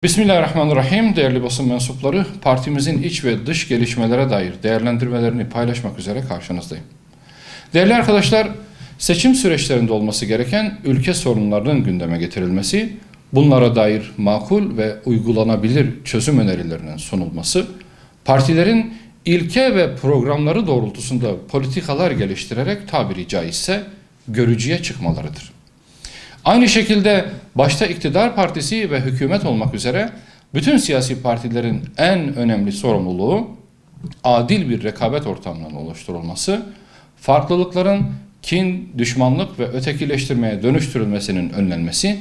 Bismillahirrahmanirrahim. Değerli basın mensupları, partimizin iç ve dış gelişmelere dair değerlendirmelerini paylaşmak üzere karşınızdayım. Değerli arkadaşlar, seçim süreçlerinde olması gereken ülke sorunlarının gündeme getirilmesi, bunlara dair makul ve uygulanabilir çözüm önerilerinin sunulması, partilerin ilke ve programları doğrultusunda politikalar geliştirerek tabiri caizse görücüye çıkmalarıdır. Aynı şekilde başta iktidar partisi ve hükümet olmak üzere bütün siyasi partilerin en önemli sorumluluğu adil bir rekabet ortamının oluşturulması, farklılıkların kin, düşmanlık ve ötekileştirmeye dönüştürülmesinin önlenmesi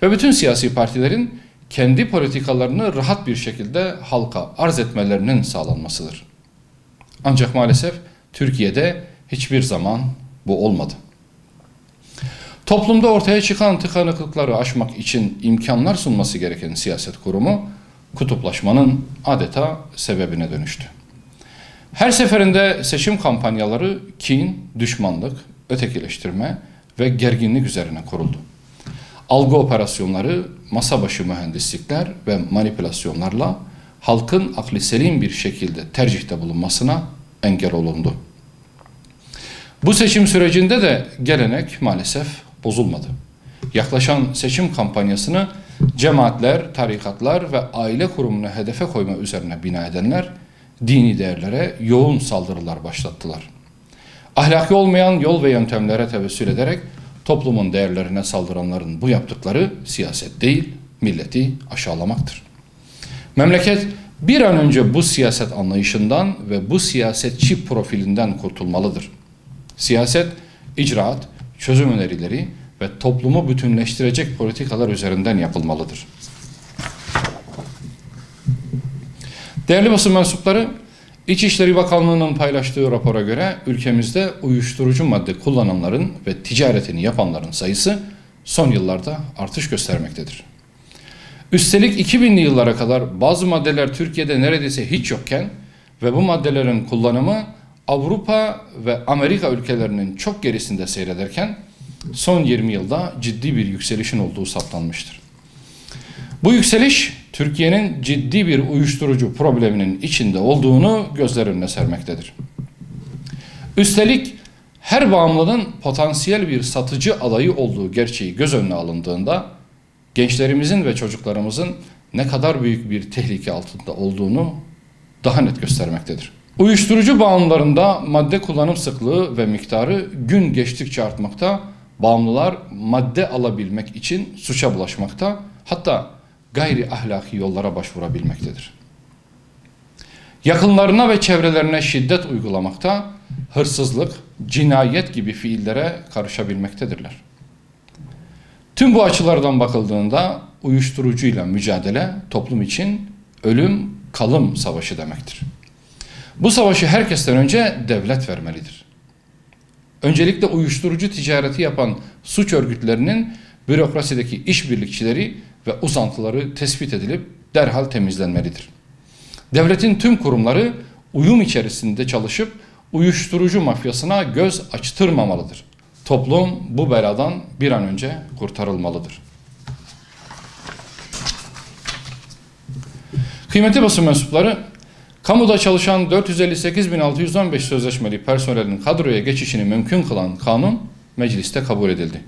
ve bütün siyasi partilerin kendi politikalarını rahat bir şekilde halka arz etmelerinin sağlanmasıdır. Ancak maalesef Türkiye'de hiçbir zaman bu olmadı. Toplumda ortaya çıkan tıkanıklıkları aşmak için imkanlar sunması gereken siyaset kurumu, kutuplaşmanın adeta sebebine dönüştü. Her seferinde seçim kampanyaları kin, düşmanlık, ötekileştirme ve gerginlik üzerine kuruldu. Algı operasyonları, masa başı mühendislikler ve manipülasyonlarla halkın akli selim bir şekilde tercihte bulunmasına engel olundu. Bu seçim sürecinde de gelenek maalesef bozulmadı. Yaklaşan seçim kampanyasını cemaatler, tarikatlar ve aile kurumunu hedefe koyma üzerine bina edenler dini değerlere yoğun saldırılar başlattılar. Ahlaki olmayan yol ve yöntemlere tevessül ederek toplumun değerlerine saldıranların bu yaptıkları siyaset değil, milleti aşağılamaktır. Memleket bir an önce bu siyaset anlayışından ve bu siyasetçi profilinden kurtulmalıdır. Siyaset, icraat, çözüm önerileri ve toplumu bütünleştirecek politikalar üzerinden yapılmalıdır. Değerli basın mensupları, İçişleri Bakanlığı'nın paylaştığı rapora göre ülkemizde uyuşturucu madde kullananların ve ticaretini yapanların sayısı son yıllarda artış göstermektedir. Üstelik 2000'li yıllara kadar bazı maddeler Türkiye'de neredeyse hiç yokken ve bu maddelerin kullanımı Avrupa ve Amerika ülkelerinin çok gerisinde seyrederken son 20 yılda ciddi bir yükselişin olduğu saptanmıştır. Bu yükseliş Türkiye'nin ciddi bir uyuşturucu probleminin içinde olduğunu gözler önüne sermektedir. Üstelik her bağımlının potansiyel bir satıcı adayı olduğu gerçeği göz önüne alındığında gençlerimizin ve çocuklarımızın ne kadar büyük bir tehlike altında olduğunu daha net göstermektedir. Uyuşturucu bağımlılarında madde kullanım sıklığı ve miktarı gün geçtikçe artmakta, bağımlılar madde alabilmek için suça bulaşmakta, hatta gayri ahlaki yollara başvurabilmektedir. Yakınlarına ve çevrelerine şiddet uygulamakta, hırsızlık, cinayet gibi fiillere karışabilmektedirler. Tüm bu açılardan bakıldığında uyuşturucuyla mücadele toplum için ölüm kalım savaşı demektir. Bu savaşı herkesten önce devlet vermelidir. Öncelikle uyuşturucu ticareti yapan suç örgütlerinin bürokrasideki işbirlikçileri ve uzantıları tespit edilip derhal temizlenmelidir. Devletin tüm kurumları uyum içerisinde çalışıp uyuşturucu mafyasına göz açtırmamalıdır. Toplum bu beladan bir an önce kurtarılmalıdır. Kıymetli basın mensupları, kamuda çalışan 458.615 sözleşmeli personelin kadroya geçişini mümkün kılan kanun mecliste kabul edildi.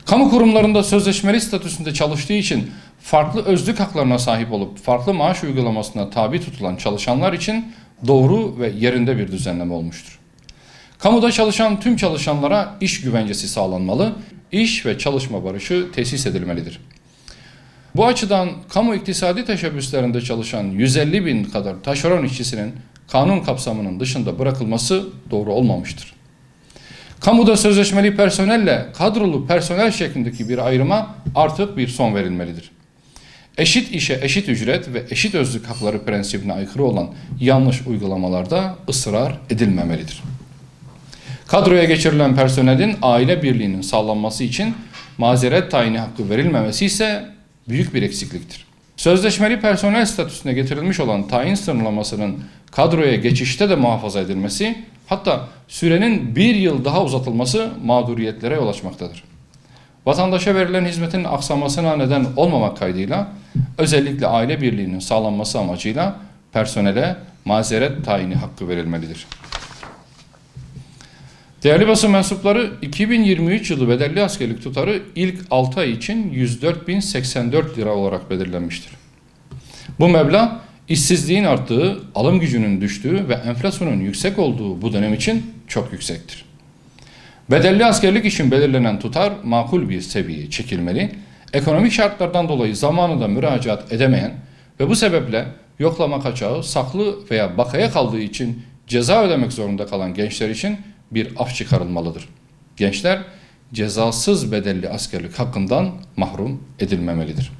Kamu kurumlarında sözleşmeli statüsünde çalıştığı için farklı özlük haklarına sahip olup farklı maaş uygulamasına tabi tutulan çalışanlar için doğru ve yerinde bir düzenleme olmuştur. Kamuda çalışan tüm çalışanlara iş güvencesi sağlanmalı, iş ve çalışma barışı tesis edilmelidir. Bu açıdan kamu iktisadi teşebbüslerinde çalışan 150.000 kadar taşeron işçisinin kanun kapsamının dışında bırakılması doğru olmamıştır. Kamuda sözleşmeli personelle kadrolu personel şeklindeki bir ayrıma artık bir son verilmelidir. Eşit işe eşit ücret ve eşit özlük hakları prensibine aykırı olan yanlış uygulamalarda ısrar edilmemelidir. Kadroya geçirilen personelin aile birliğinin sağlanması için mazeret tayini hakkı verilmemesi ise büyük bir eksikliktir. Sözleşmeli personel statüsüne getirilmiş olan tayin sınırlamasının kadroya geçişte de muhafaza edilmesi, hatta sürenin bir yıl daha uzatılması mağduriyetlere yol açmaktadır. Vatandaşa verilen hizmetin aksamasına neden olmamak kaydıyla özellikle aile birliğinin sağlanması amacıyla personele mazeret tayini hakkı verilmelidir. Değerli basın mensupları, 2023 yılı bedelli askerlik tutarı ilk 6 ay için 104.084 lira olarak belirlenmiştir. Bu meblağ işsizliğin arttığı, alım gücünün düştüğü ve enflasyonun yüksek olduğu bu dönem için çok yüksektir. Bedelli askerlik için belirlenen tutar makul bir seviyeye çekilmeli, ekonomik şartlardan dolayı zamanında müracaat edemeyen ve bu sebeple yoklama kaçağı, saklı veya bakaya kaldığı için ceza ödemek zorunda kalan gençler için bir af çıkarılmalıdır. Gençler cezasız bedelli askerlik hakkından mahrum edilmemelidir.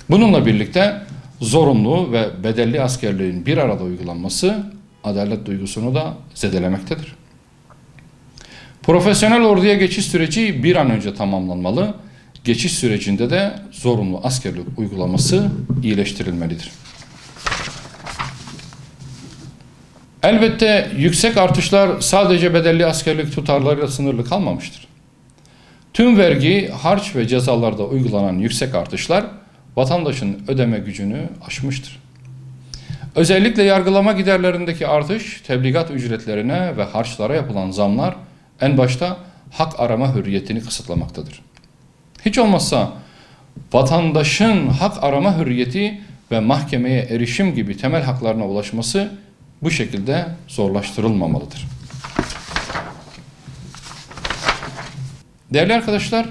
Bununla birlikte zorunlu ve bedelli askerliğin bir arada uygulanması adalet duygusunu da zedelemektedir. Profesyonel orduya geçiş süreci bir an önce tamamlanmalı, geçiş sürecinde de zorunlu askerlik uygulaması iyileştirilmelidir. Elbette yüksek artışlar sadece bedelli askerlik tutarlarıyla sınırlı kalmamıştır. Tüm vergi, harç ve cezalarda uygulanan yüksek artışlar vatandaşın ödeme gücünü aşmıştır. Özellikle yargılama giderlerindeki artış, tebligat ücretlerine ve harçlara yapılan zamlar en başta hak arama hürriyetini kısıtlamaktadır. Hiç olmazsa vatandaşın hak arama hürriyeti ve mahkemeye erişim gibi temel haklarına ulaşması bu şekilde zorlaştırılmamalıdır. Değerli arkadaşlar,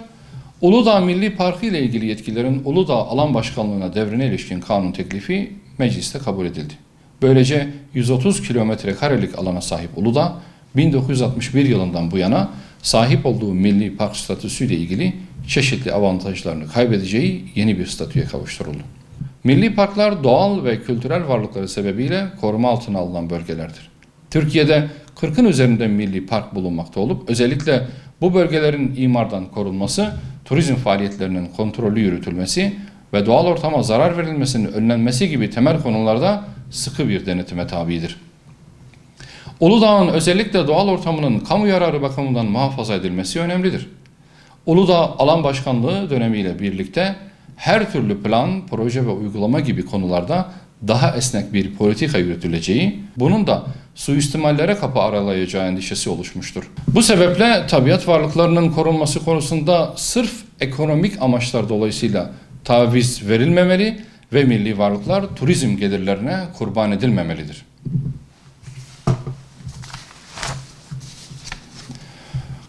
Uludağ Milli Parkı ile ilgili yetkilerin Uludağ Alan Başkanlığı'na devrine ilişkin kanun teklifi mecliste kabul edildi. Böylece 130 kilometre karelik alana sahip Uludağ, 1961 yılından bu yana sahip olduğu milli park statüsüyle ilgili çeşitli avantajlarını kaybedeceği yeni bir statüye kavuşturuldu. Milli parklar doğal ve kültürel varlıkları sebebiyle koruma altına alınan bölgelerdir. Türkiye'de 40'ın üzerinde milli park bulunmakta olup özellikle bu bölgelerin imardan korunması, turizm faaliyetlerinin kontrollü yürütülmesi ve doğal ortama zarar verilmesinin önlenmesi gibi temel konularda sıkı bir denetime tabidir. Uludağ'ın özellikle doğal ortamının kamu yararı bakımından muhafaza edilmesi önemlidir. Uludağ Alan Başkanlığı dönemiyle birlikte her türlü plan, proje ve uygulama gibi konularda daha esnek bir politika yürütüleceği, bunun da suistimallere kapı aralayacağı endişesi oluşmuştur. Bu sebeple tabiat varlıklarının korunması konusunda sırf ekonomik amaçlar dolayısıyla taviz verilmemeli ve milli varlıklar turizm gelirlerine kurban edilmemelidir.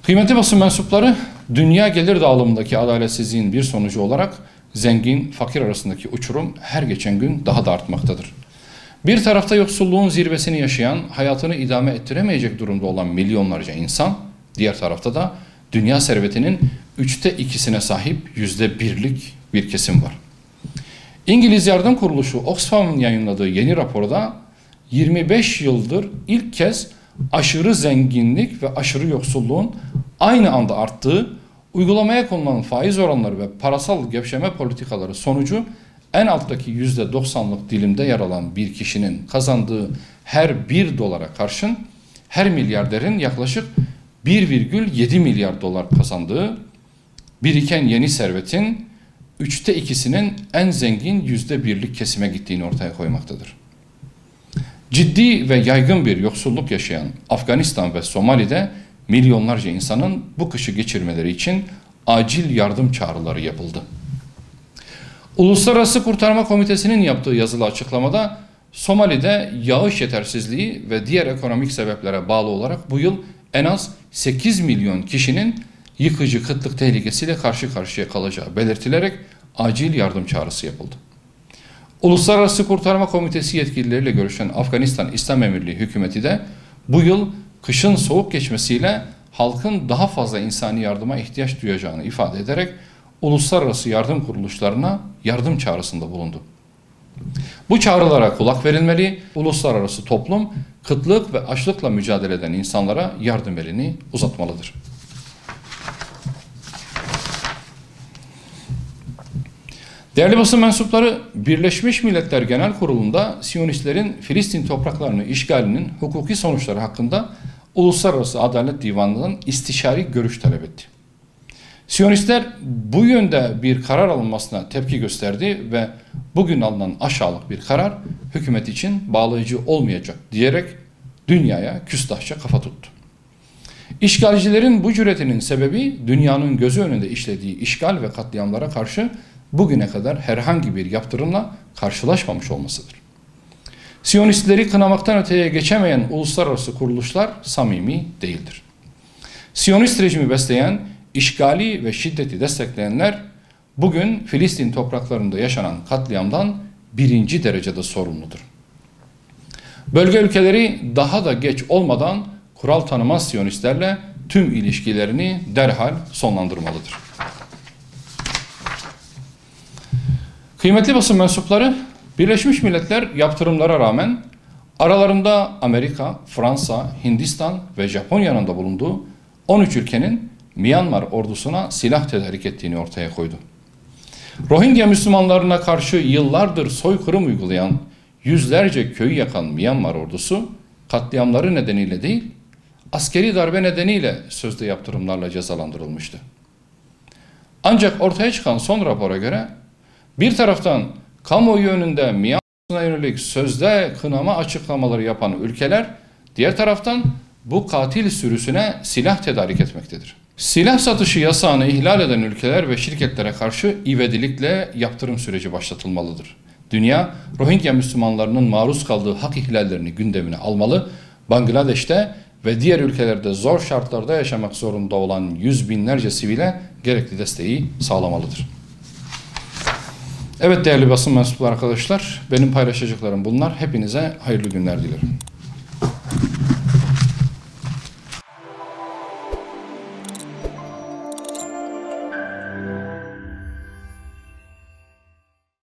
Kıymetli basın mensupları, dünya gelir dağılımındaki adaletsizliğin bir sonucu olarak zengin, fakir arasındaki uçurum her geçen gün daha da artmaktadır. Bir tarafta yoksulluğun zirvesini yaşayan, hayatını idame ettiremeyecek durumda olan milyonlarca insan, diğer tarafta da dünya servetinin 2/3'üne sahip %1'lik bir kesim var. İngiliz Yardım Kuruluşu Oxfam'ın yayınladığı yeni raporda 25 yıldır ilk kez aşırı zenginlik ve aşırı yoksulluğun aynı anda arttığı, uygulamaya konulan faiz oranları ve parasal gevşeme politikaları sonucu en alttaki %90'lık dilimde yer alan bir kişinin kazandığı her 1 dolara karşın her milyarderin yaklaşık 1,7 milyar dolar kazandığı, biriken yeni servetin 2/3'ünün en zengin %1'lik kesime gittiğini ortaya koymaktadır. Ciddi ve yaygın bir yoksulluk yaşayan Afganistan ve Somali'de milyonlarca insanın bu kışı geçirmeleri için acil yardım çağrıları yapıldı. Uluslararası Kurtarma Komitesi'nin yaptığı yazılı açıklamada Somali'de yağış yetersizliği ve diğer ekonomik sebeplere bağlı olarak bu yıl en az 8 milyon kişinin yıkıcı kıtlık tehlikesiyle karşı karşıya kalacağı belirtilerek acil yardım çağrısı yapıldı. Uluslararası Kurtarma Komitesi yetkilileriyle görüşen Afganistan İslam Emirliği hükümeti de bu yıl kışın soğuk geçmesiyle halkın daha fazla insani yardıma ihtiyaç duyacağını ifade ederek uluslararası yardım kuruluşlarına yardım çağrısında bulundu. Bu çağrılara kulak verilmeli, uluslararası toplum kıtlık ve açlıkla mücadele eden insanlara yardım elini uzatmalıdır. Değerli basın mensupları, Birleşmiş Milletler Genel Kurulu'nda Siyonistlerin Filistin topraklarını işgalinin hukuki sonuçları hakkında Uluslararası Adalet Divanı'ndan istişari görüş talep etti. Siyonistler bu yönde bir karar alınmasına tepki gösterdi ve bugün alınan aşağılık bir karar hükümet için bağlayıcı olmayacak diyerek dünyaya küstahça kafa tuttu. İşgalcilerin bu cüretinin sebebi dünyanın gözü önünde işlediği işgal ve katliamlara karşı bugüne kadar herhangi bir yaptırımla karşılaşmamış olmasıdır. Siyonistleri kınamaktan öteye geçemeyen uluslararası kuruluşlar samimi değildir. Siyonist rejimi besleyen, işgali ve şiddeti destekleyenler bugün Filistin topraklarında yaşanan katliamdan birinci derecede sorumludur. Bölge ülkeleri daha da geç olmadan kural tanımaz Siyonistlerle tüm ilişkilerini derhal sonlandırmalıdır. Kıymetli basın mensupları, Birleşmiş Milletler yaptırımlara rağmen aralarında Amerika, Fransa, Hindistan ve Japonya'nın da bulunduğu 13 ülkenin Myanmar ordusuna silah tedarik ettiğini ortaya koydu. Rohingya Müslümanlarına karşı yıllardır soykırım uygulayan, yüzlerce köyü yakan Myanmar ordusu katliamları nedeniyle değil, askeri darbe nedeniyle sözde yaptırımlarla cezalandırılmıştı. Ancak ortaya çıkan son rapora göre bir taraftan kamuoyu önünde Myanmar'a yönelik sözde kınama açıklamaları yapan ülkeler, diğer taraftan bu katil sürüsüne silah tedarik etmektedir. Silah satışı yasağını ihlal eden ülkeler ve şirketlere karşı ivedilikle yaptırım süreci başlatılmalıdır. Dünya, Rohingya Müslümanlarının maruz kaldığı hak ihlallerini gündemine almalı, Bangladeş'te ve diğer ülkelerde zor şartlarda yaşamak zorunda olan yüz binlerce sivile gerekli desteği sağlamalıdır. Evet değerli basın mensupları arkadaşlar, benim paylaşacaklarım bunlar. Hepinize hayırlı günler dilerim.